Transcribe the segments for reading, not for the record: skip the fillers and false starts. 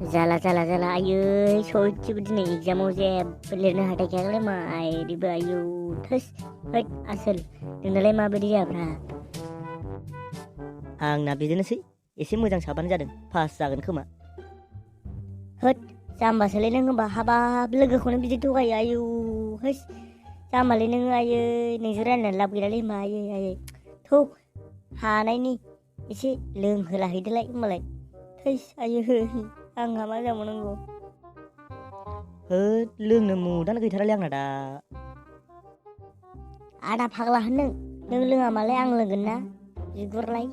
जाला आयै सयथिबो दिनै एग्जामाव जेबो लिरनो हाथायखायाखैलै मायरिबो आयौ थोस हैद आसोल नोंनालाय माबायदि जाब्रा? आंना बिदिनोसै एसे मोजां साबानो जादों पास जागोन खोमा। होद जाम्बासोलै नों होनबा हाबाब लोगोखौनो बिदि थगायो आयौ हैस जाम्बालै नोङो आयै नोंजों रायलायनानै लाब गैलालै होनबा आयै थौ हानायनि एसे लोंहोलाहैदोलाय होनबालाय थैस आयै आंहा मा जाबावनांगौ। होद लोंनो मुदानो गैथारालै आंना दा। आदा फाग्ला होन नों लोङामालाय आं लोंगोन ना बिगुरलाय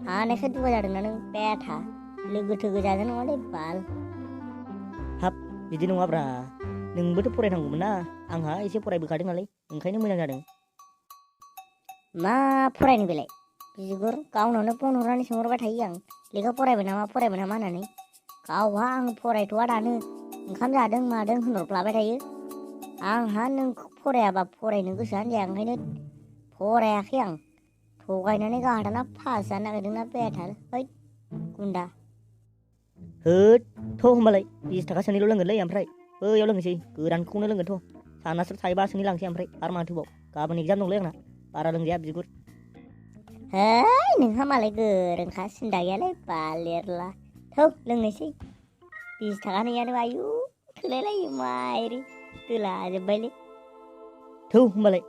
हानायखाय दुगा जादोंना नों बेथा लोगो थोगो जाजानाय नङालै बाल। हाब बिदि नङाब्रा नोंबोथ' फरायनांगौमोन ना आंहा एसे फरायबोखादों नालाय ओंखायनो मोजां जादों। मा फरायनो बेलाय बिगुर गावनावनो फन हरनानै सोंहरबाय थायो आं लेखा फरायबाय नामा होननानै गावहा आं फरायथ'वा दानो ओंखाम जादों मादों होनहरफ्लाबाय थायो। आंहा नों फरायाबा फरायनो गोसोआनो जाया ओंखायनो फरायाखै आं थगायनानै गाहा दाना पास जानो नागिरदोंना बेथाल हैद गुन्दा। होद थ' होमबालाय 20 थाखा सोनिल' लोंगोनलै ओमफ्राय बैयाव लोंनोसै गोरानखौनो लोंगोन थ' सानासुर थाइबासोनि लांसै ओमफ्राय आरो माथोबाव गाबोन एग्जाम दंलै आंना बारा लोंजाया बिगुर। है नोंहा मालाय गोरोंखा सिन्था गैयालै बाल लेरला थौ लोंनोसै 20 थाखानियानो आयु थोलायलायो माइरि दोला जोब्बायलै थौ होमबालाय।